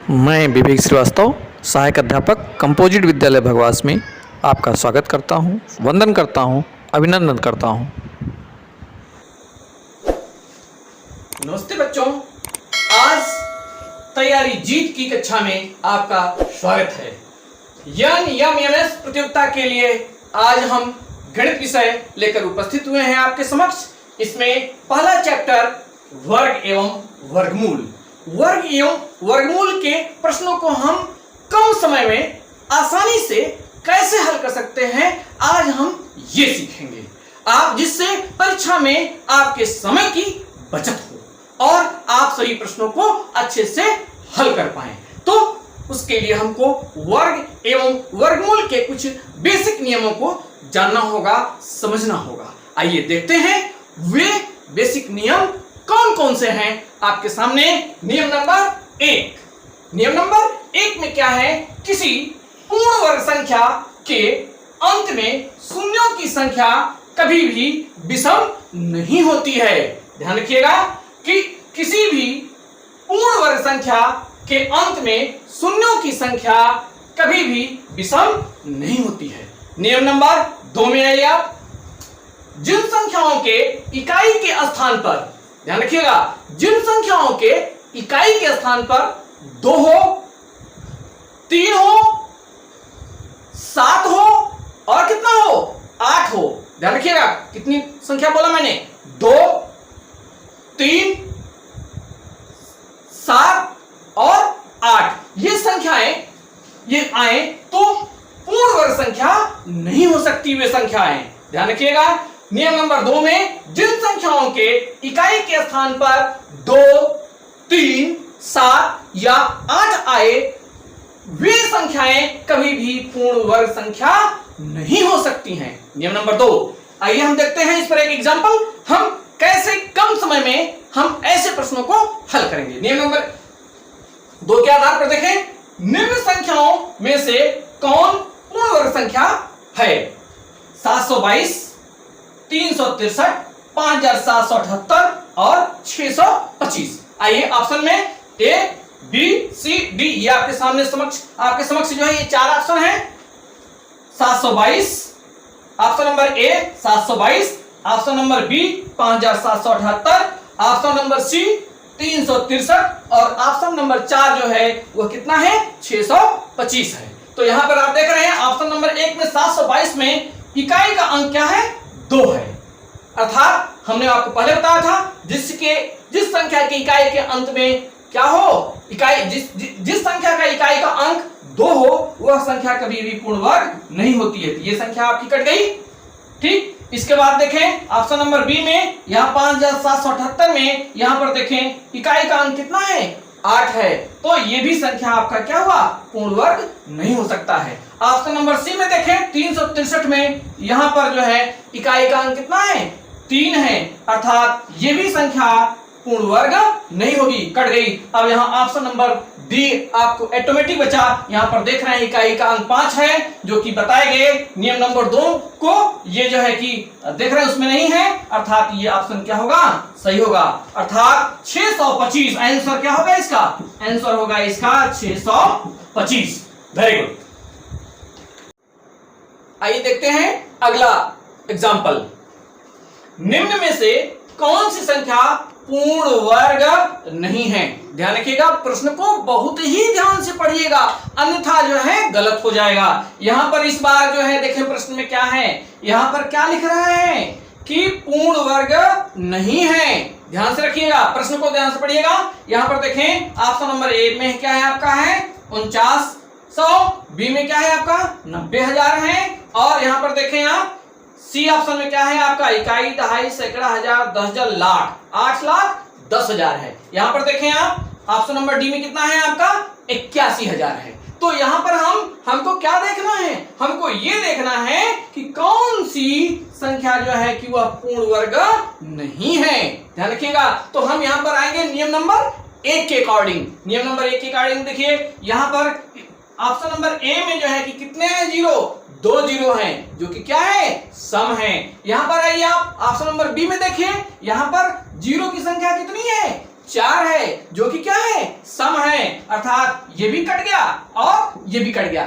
मैं विवेक श्रीवास्तव, सहायक अध्यापक कंपोजिट विद्यालय भगवास में आपका स्वागत करता हूं, वंदन करता हूं, अभिनंदन करता हूं। नमस्ते बच्चों, आज तैयारी जीत की कक्षा में आपका स्वागत है। एनएमएमएस प्रतियोगिता के लिए आज हम गणित विषय लेकर उपस्थित हुए हैं आपके समक्ष। इसमें पहला चैप्टर वर्ग एवं वर्गमूल। वर्ग एवं वर्गमूल के प्रश्नों को हम कम समय में आसानी से कैसे हल कर सकते हैं, आज हम ये सीखेंगे। आप जिससे परीक्षा में आपके समय की बचत हो और आप सभी प्रश्नों को अच्छे से हल कर पाएं। तो उसके लिए हमको वर्ग एवं वर्गमूल के कुछ बेसिक नियमों को जानना होगा, समझना होगा। आइए देखते हैं वे बेसिक नियम कौन कौन से हैं आपके सामने। नियम नंबर 1। नियम नंबर 1 में क्या है? किसी पूर्ण वर्ग संख्या के अंत में शून्यों की संख्या कभी भी विषम नहीं होती है। ध्यान रखिएगा कि किसी भी पूर्ण वर्ग संख्या के अंत में शून्यों की संख्या कभी भी विषम नहीं होती है। नियम नंबर 2 में आइए आप। जिन संख्याओं के इकाई के स्थान पर, ध्यान रखिएगा, जिन संख्याओं के इकाई के स्थान पर 2 हो, 3 हो, 7 हो और कितना हो, 8 हो। ध्यान रखिएगा कितनी संख्या बोला मैंने? 2, 3, 7 और 8। ये संख्याएं ये आए तो पूर्ण वर्ग संख्या नहीं हो सकती वे संख्याएं। ध्यान रखिएगा। नियम नंबर 2 में जिन संख्याओं के इकाई के स्थान पर 2, 3, 7 या 8 आए वे संख्याएं कभी भी पूर्ण वर्ग संख्या नहीं हो सकती हैं। नियम नंबर 2। आइए हम देखते हैं इस पर एक एग्जांपल, हम कैसे कम समय में हम ऐसे प्रश्नों को हल करेंगे। नियम नंबर 2 के आधार पर देखें, निम्न संख्याओं में से कौन पूर्ण वर्ग संख्या है? 722, 363, 5778 और 625। आइए ऑप्शन में ए, बी, सी, डी ये आपके समक्ष जो है ये 4 ऑप्शन है। 722 option number A 722, option number B 5778, option number C 363 और ऑप्शन नंबर 4 जो है वो कितना है? 625 है। तो यहां पर आप देख रहे हैं ऑप्शन नंबर 1 में 722 में इकाई का अंक क्या है? 2 है। अर्थात हमने आपको पहले बताया था जिस संख्या की इकाई के अंत में क्या हो, इकाई जिस संख्या का इकाई का अंक 2 हो वह संख्या कभी भी पूर्ण वर्ग नहीं होती है। ये संख्या आपकी कट गई। ठीक, इसके बाद देखें ऑप्शन नंबर बी में, यहां 5778 में यहां पर देखें इकाई का अंक कितना है? 8 है। तो ये भी संख्या आपका क्या हुआ? पूर्ण वर्ग नहीं हो सकता है। ऑप्शन नंबर सी में देखें 363 में यहां पर जो है इकाई का अंक कितना है? 3 है। अर्थात ये भी संख्या पूर्ण वर्ग नहीं होगी, कट गई। अब यहां ऑप्शन नंबर डी आपको ऑटोमेटिक बचा। यहां पर देख रहे हैं इकाई का अंक 5 है जो कि बताए गए नियम नंबर 2 को ये जो है कि देख रहे हैं उसमें नहीं है। अर्थात ये ऑप्शन क्या होगा? सही होगा। अर्थात 625 आंसर क्या होगा इसका? आंसर होगा इसका 625। Very good. आइए देखते हैं अगला एग्जाम्पल। निम्न में से कौन सी संख्या पूर्ण वर्ग नहीं है? ध्यान रखिएगा, प्रश्न को बहुत ही ध्यान से पढ़िएगा, अन्यथा जो है गलत हो जाएगा। यहां पर इस बार जो है देखें प्रश्न में क्या है, यहां पर क्या लिख रहा है कि पूर्ण वर्ग नहीं है। ध्यान से रखिएगा, प्रश्न को ध्यान से पढ़िएगा। यहां पर देखें ऑप्शन नंबर ए में क्या है आपका? है 4900, बी में क्या है आपका? 90,000 है और यहां पर देखें आप सी ऑप्शन में क्या है आपका? इकाई, दहाई, सैकड़ा, हजार, 10,000, लाख, 8,10,000 है। यहां पर देखें आप ऑप्शन नंबर डी में कितना है आपका? 81,000 है। तो यहां पर हमको क्या देखना है? हमको ये देखना है कि कौन सी संख्या जो है कि वह पूर्ण वर्ग नहीं है। ध्यान रखिएगा। तो हम यहां पर आएंगे नियम नंबर 1 के अकॉर्डिंग। नियम नंबर 1 के अकॉर्डिंग देखिए यहां पर ऑप्शन नंबर ए में जो है कि कितने हैं? 0, दो जीरो हैं जो कि क्या है, सम है। यहां पर आइए आप ऑप्शन नंबर बी में देखिए, यहां पर जीरो की संख्या कितनी है, 4 है, जो कि क्या है, सम है, अर्थात ये भी कट गया और ये भी कट गया।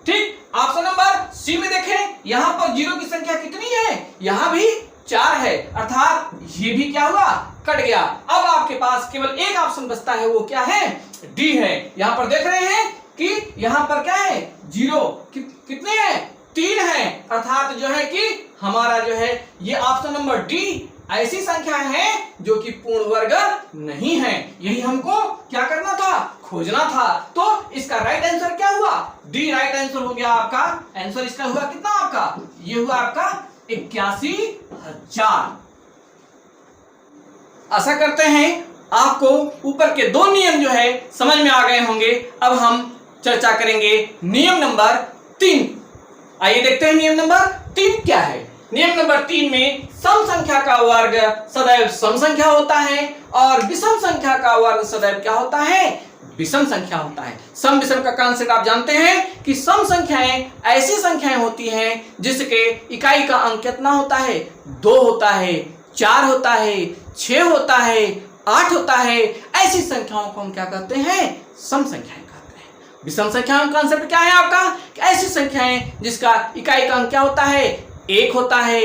ठीक, ऑप्शन नंबर सी में देखें, यहां पर जीरो की संख्या कितनी है, यहां भी 4 है, अर्थात ये भी क्या हुआ, कट गया। अब आपके पास केवल एक ऑप्शन बचता है, वो क्या है, डी है। यहां पर देख रहे हैं कि यहां पर क्या है, जीरो कितने हैं, 3 है, अर्थात जो है कि हमारा जो है ये ऑप्शन नंबर डी ऐसी संख्या है जो कि पूर्ण वर्ग नहीं है। यही हमको क्या करना था, खोजना था। तो इसका राइट आंसर क्या हुआ, डी राइट आंसर हो गया आपका। आंसर इसका हुआ कितना आपका, ये हुआ आपका 81,000। आशा करते हैं आपको ऊपर के दो नियम जो है समझ में आ गए होंगे। अब हम चर्चा करेंगे नियम नंबर 3। आइए देखते हैं नियम नंबर 3 क्या है। नियम नंबर 3 में सम संख्या का वर्ग सदैव सम संख्या होता है और विषम संख्या का वर्ग सदैव क्या होता है, विषम संख्या होता है। सम विषम का कॉन्सेप्ट आप जानते हैं कि सम संख्याएं ऐसी संख्याएं होती हैं जिसके इकाई का अंक कितना होता है, 2 होता है, 4 होता है, 6 होता है, 8 होता है। ऐसी संख्याओं को हम क्या कहते हैं, सम संख्याएं कहते हैं। विषम संख्याओं का कॉन्सेप्ट क्या है आपका, कि ऐसी संख्याएं जिसका इकाई का अंक क्या होता है, 1 होता है,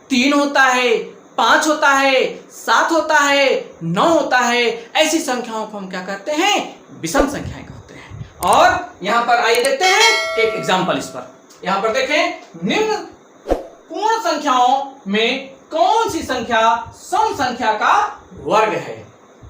3 होता है, 5 होता है, 7 होता है, 9 होता है। ऐसी संख्याओं को हम क्या कहते हैं, विषम संख्याएं कहते हैं। और यहां पर आइए देखते हैं एक एग्जांपल इस पर। यहां पर देखें, निम्न पूर्ण संख्याओं में कौन सी संख्या सम संख्या का वर्ग है।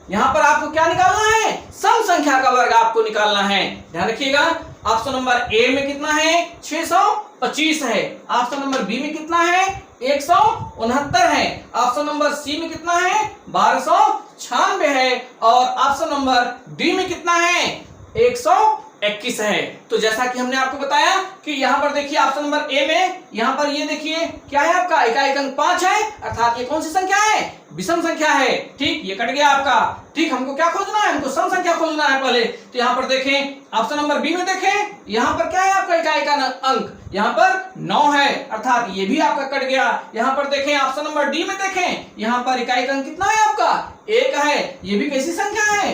यहां पर आपको क्या निकालना है, सम संख्या का वर्ग आपको निकालना है। ध्यान रखिएगा, ऑप्शन नंबर ए में कितना है, 625 है। ऑप्शन नंबर बी में कितना है, 169 है। ऑप्शन नंबर सी में कितना है, 1296 है। और ऑप्शन नंबर डी में कितना है, 121 है। तो जैसा कि हमने आपको बताया कि यहां पर देखिए ऑप्शन नंबर ए में, यहां पर ये देखिए क्या है आपका, इकाई अंक 5 है, अर्थात ये कौन सी संख्या है, विषम संख्या है। ठीक, ये कट गया आपका। ठीक, हमको क्या खोजना है, हमको सम संख्या खोजना है पहले। तो यहां पर देखें ऑप्शन नंबर बी में देखें, यहां पर क्या है आपका इकाई का अंक, यहां पर 9 है, अर्थात ये भी आपका कट गया। यहां पर देखें ऑप्शन नंबर डी में देखें, यहां पर इकाई का अंक कितना है आपका, 1 है, ये भी कैसी संख्या है,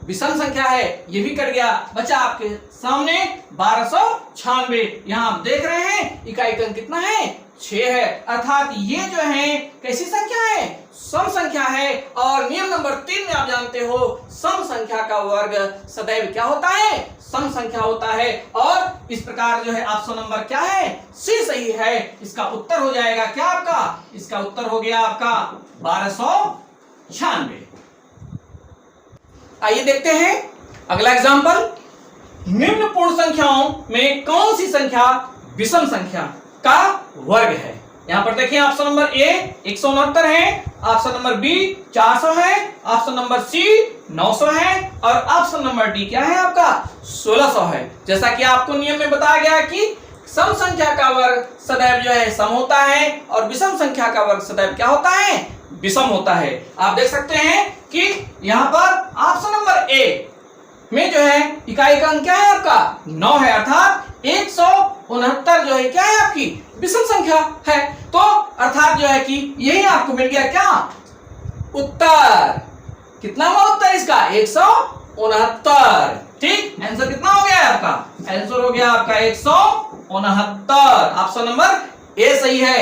विषम संख्या है, ये भी कट गया। बचा आपके सामने 1296। यहां आप देख रहे हैं इकाई का अंक कितना है, 6 है, अर्थात ये जो है कैसी संख्या है, सम संख्या है। और नियम नंबर 3 में आप जानते हो, सम संख्या का वर्ग सदैव क्या होता है, सम संख्या होता है। और इस प्रकार जो है ऑप्शन नंबर क्या है, सी सही है। इसका उत्तर हो जाएगा क्या आपका, इसका उत्तर हो गया आपका 1296। आइए देखते हैं अगला एग्जांपल। निम्न पूर्ण संख्याओं में कौन सी संख्या विषम संख्या का वर्ग है। यहां पर देखिए ऑप्शन नंबर ए 169 है, ऑप्शन नंबर बी 400 है, ऑप्शन नंबर सी 900 है और ऑप्शन नंबर डी क्या है आपका, 1600 है। जैसा कि आपको नियम में बताया गया कि सम संख्या का वर्ग सदैव जो है सम होता है और विषम संख्या का वर्ग सदैव क्या होता है, विषम होता है। आप देख सकते हैं कि यहां पर ऑप्शन नंबर ए में जो है इकाई का अंक क्या है आपका, 9 है, अर्थात 169 जो है क्या है आपकी विषम संख्या है। तो अर्थात जो है कि यही आपको मिल गया क्या, उत्तर। कितना हुआ उत्तर इसका, 169। ठीक, आंसर कितना हो गया आपका, आंसर हो गया आपका 169। ऑप्शन नंबर ए सही है।